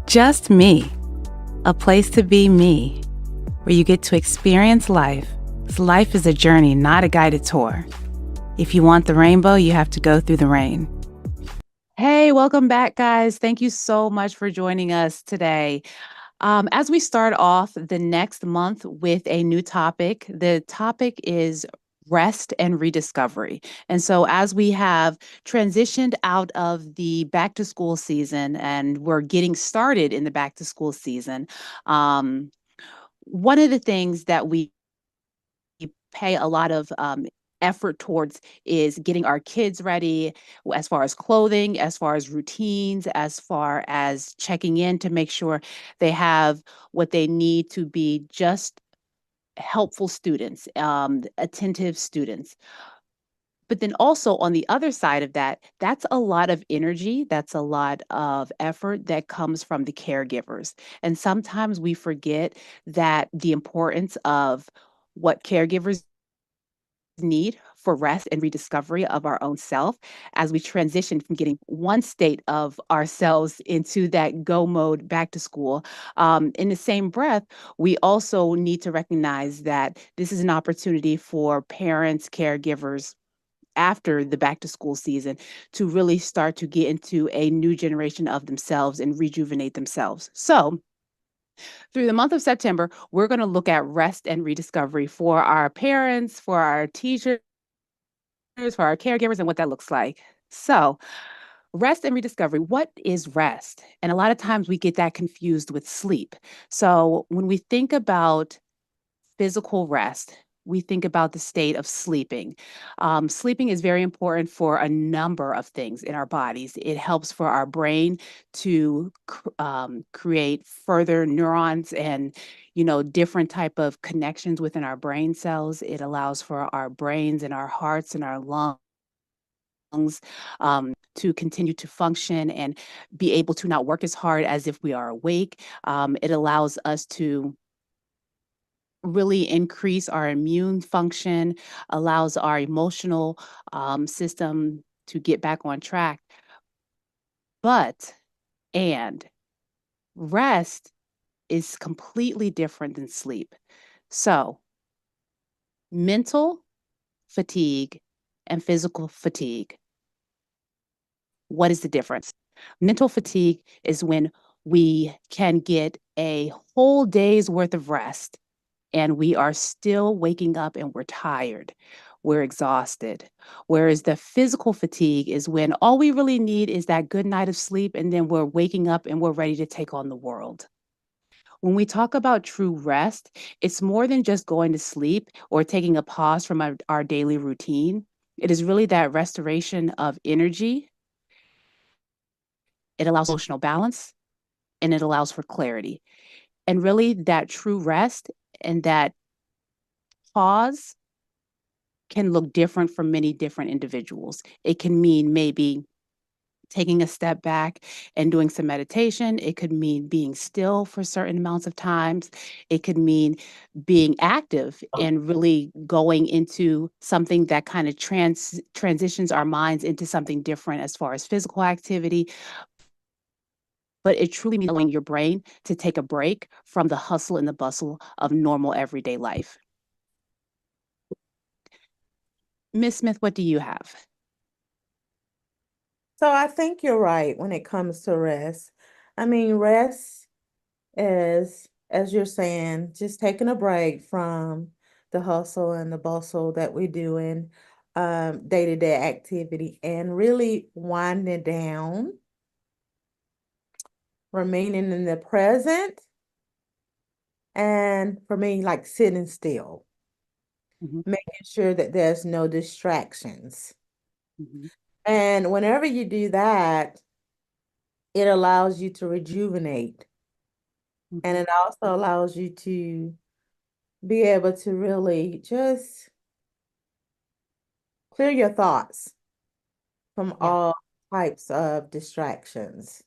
Just me, a place to be me, where you get to experience life. 'Cause life is a journey, not a guided tour. If you want the rainbow, you have to go through the rain. Hey, welcome back, guys. Thank you so much for joining us today. As we start off the next month with a new topic, the topic is rest and rediscovery. And so, as we have transitioned out of the back to school season and we're getting started in the back to school season, um, one of the things that we pay a lot of effort towards is getting our kids ready as far as clothing, as far as routines, as far as checking in to make sure they have what they need to be just helpful students, attentive students. But then also on the other side of that, that's a lot of energy, that's a lot of effort that comes from the caregivers. And sometimes we forget that the importance of what caregivers need for rest and rediscovery of our own self as we transition from getting one state of ourselves into that go mode back to school. In the same breath, we also need to recognize that this is an opportunity for parents, caregivers, after the back to school season to really start to get into a new generation of themselves and rejuvenate themselves. So, through the month of September, we're going to look at rest and rediscovery for our parents, for our teachers, for our caregivers, and what that looks like. So, rest and rediscovery. What is rest? And a lot of times we get that confused with sleep. So, when we think about physical rest, we think about the state of sleeping. Sleeping is very important for a number of things in our bodies. It helps for our brain to create further neurons and different type of connections within our brain cells. It allows for our brains and our hearts and our lungs to continue to function and be able to not work as hard as if we are awake. It allows us to really increase our immune function, allows our emotional system to get back on track. But, and rest is completely different than sleep. So, mental fatigue and physical fatigue. What is the difference? Mental fatigue is when we can get a whole day's worth of rest and we are still waking up and we're tired. We're exhausted. Whereas the physical fatigue is when all we really need is that good night of sleep, and then we're waking up and we're ready to take on the world. When we talk about true rest, it's more than just going to sleep or taking a pause from our daily routine. It is really that restoration of energy. It allows emotional balance and it allows for clarity. And really, that true rest and that pause can look different for many different individuals. It can mean maybe taking a step back and doing some meditation. It could mean being still for certain amounts of times. It could mean being active and really going into something that kind of transitions our minds into something different as far as physical activity. But it truly means allowing your brain to take a break from the hustle and the bustle of normal everyday life. Miss Smith, what do you have? So I think you're right when it comes to rest. I mean, rest is, as you're saying, just taking a break from the hustle and the bustle that we do in day-to-day activity and really winding down, remaining in the present, and for me, like sitting still, Mhm, making sure that there's no distractions. mhm, And whenever you do that, it allows you to rejuvenate. And mhm. it also allows you to be able to really just clear your thoughts from Yeah. all types of distractions.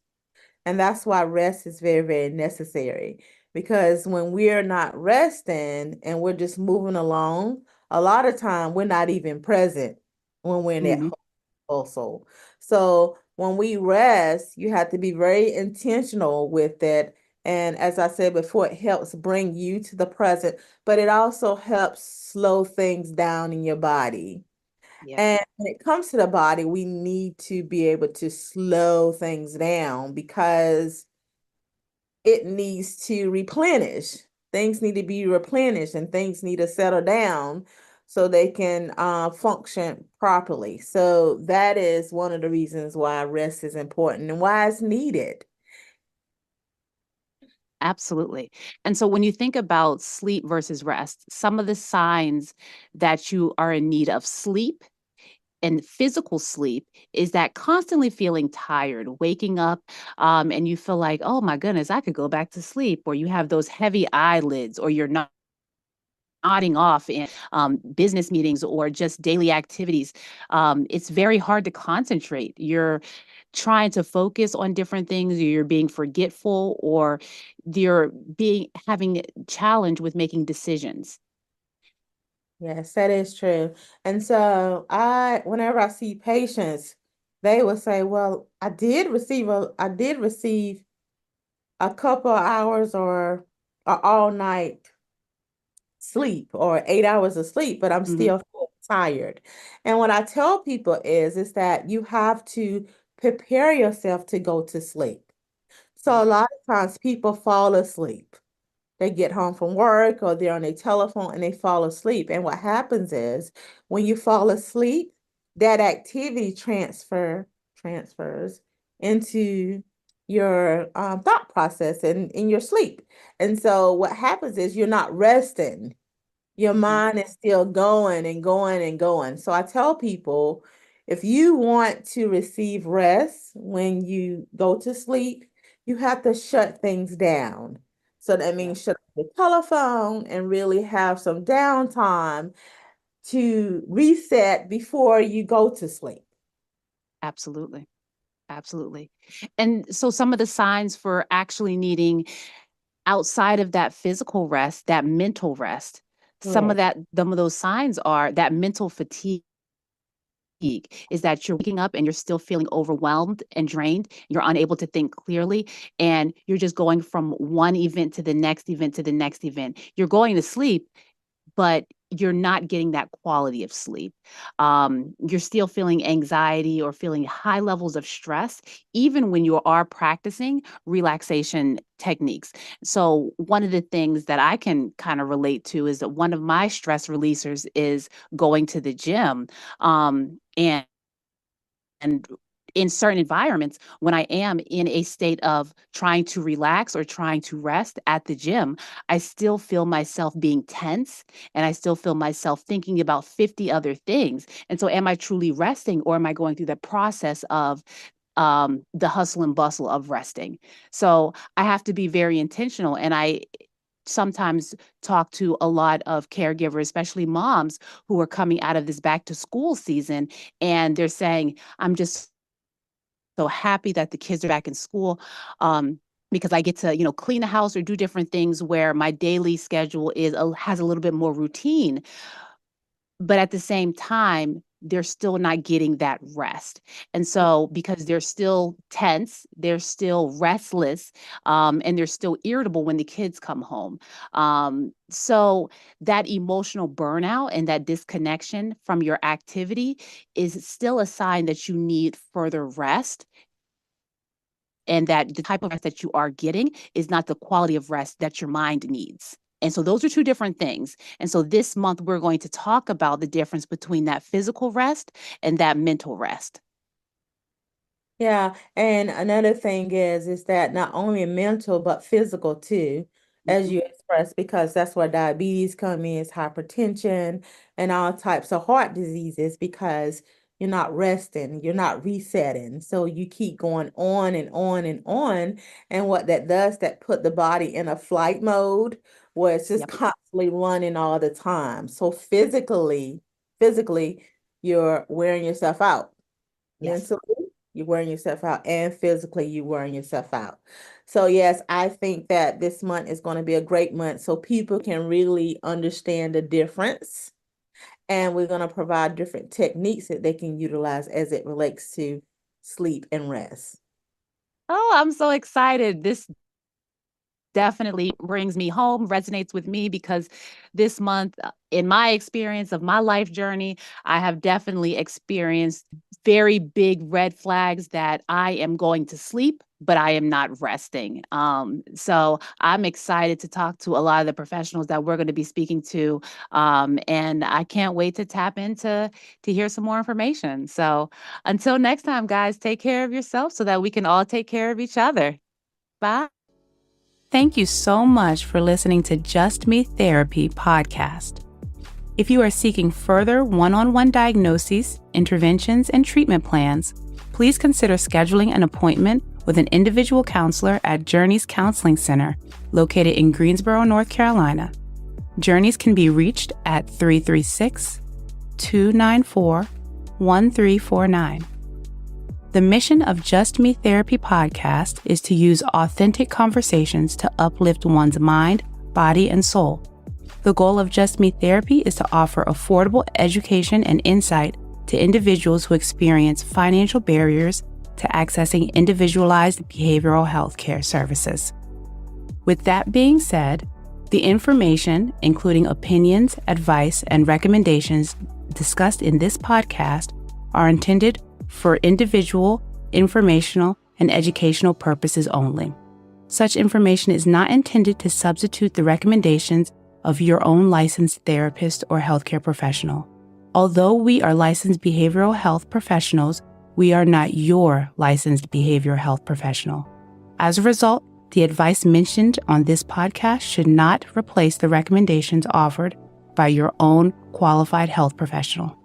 And that's why rest is very, very necessary. Because when we're not resting and we're just moving along, a lot of time we're not even present when we're in that Mhm, hustle. So when we rest, you have to be very intentional with it. And as I said before, it helps bring you to the present, but it also helps slow things down in your body. Yeah, And when it comes to the body, we need to be able to slow things down because it needs to replenish. Things need to be replenished and things need to settle down so they can function properly. So that is one of the reasons why rest is important and why it's needed. absolutely. And so when you think about sleep versus rest, some of the signs that you are in need of sleep and physical sleep is that constantly feeling tired, waking up, and you feel like, oh my goodness, I could go back to sleep, or you have those heavy eyelids, or you're not nodding off in business meetings or just daily activities. It's very hard to concentrate. You're trying to focus on different things, or you're being forgetful, or you're being having challenge with making decisions. Yes, that is true. And so whenever I see patients, they will say, well, I did receive a couple of hours or all night sleep or 8 hours of sleep, but I'm Mhm. still tired. And what I tell people is that you have to prepare yourself to go to sleep. So a Right. lot of times people fall asleep. They get home from work or they're on their telephone and they fall asleep. And what happens is when you fall asleep, that activity transfers into your thought process and in your sleep. And so what happens is you're not resting. Your Mhm. mind is still going and going and going. So I tell people if you want to receive rest when you go to sleep, you have to shut things down. So that Yeah, means shut off the telephone and really have some downtime to reset before you go to sleep. absolutely. Absolutely. And so some of the signs for actually needing outside of that physical rest, that mental rest, Right. some of those signs are that mental fatigue is that you're waking up and you're still feeling overwhelmed and drained. You're unable to think clearly, and you're just going from one event to the next event to the next event. You're going to sleep, but you're not getting that quality of sleep. You're still feeling anxiety or feeling high levels of stress, even when you are practicing relaxation techniques. So, one of the things that I can kind of relate to is that one of my stress releasers is going to the gym. And in certain environments, when I am in a state of trying to relax or trying to rest at the gym, I still feel myself being tense and I still feel myself thinking about 50 other things. And so, am I truly resting or am I going through the process of the hustle and bustle of resting? So, I have to be very intentional. And I sometimes talk to a lot of caregivers, especially moms who are coming out of this back to school season, and they're saying, I'm just so happy that the kids are back in school, because I get to, clean the house or do different things where my daily schedule has a little bit more routine. But at the same time, they're still not getting that rest. And so, because they're still tense, they're still restless, and they're still irritable when the kids come home. So, that emotional burnout and that disconnection from your activity is still a sign that you need further rest, and that the type of rest that you are getting is not the quality of rest that your mind needs. And so those are two different things. And so this month, we're going to talk about the difference between that physical rest and that mental rest. Yeah, and another thing is that not only mental but physical too, as Mhm. you expressed, because that's where diabetes come in, is hypertension and all types of heart diseases because you're not resting, you're not resetting. So you keep going on and on and on. And what that does, that put the body in a flight mode where it's just Yep. constantly running all the time. So physically, you're wearing yourself out. Yes. Mentally, you're wearing yourself out, and physically, you're wearing yourself out. So, yes, I think that this month is going to be a great month so people can really understand the difference. And we're going to provide different techniques that they can utilize as it relates to sleep and rest. Oh, I'm so excited. This definitely brings me home, resonates with me because this month, in my experience of my life journey, I have definitely experienced very big red flags that I am going to sleep, but I am not resting. So I'm excited to talk to a lot of the professionals that we're going to be speaking to, and I can't wait to tap into to hear some more information. So until next time, guys, take care of yourself so that we can all take care of each other. Bye. Thank you so much for listening to Just Me Therapy podcast. If you are seeking further one-on-one diagnoses, interventions, and treatment plans, please consider scheduling an appointment with an individual counselor at Journeys Counseling Center, located in Greensboro, North Carolina. Journeys can be reached at 336-294-1349. The mission of Just Me Therapy podcast is to use authentic conversations to uplift one's mind, body, and soul. The goal of Just Me Therapy is to offer affordable education and insight to individuals who experience financial barriers to accessing individualized behavioral health care services. With that being said, the information, including opinions, advice, and recommendations discussed in this podcast, are intended for individual, informational, and educational purposes only. Such information is not intended to substitute the recommendations of your own licensed therapist or healthcare professional. Although we are licensed behavioral health professionals, we are not your licensed behavioral health professional. As a result, the advice mentioned on this podcast should not replace the recommendations offered by your own qualified health professional.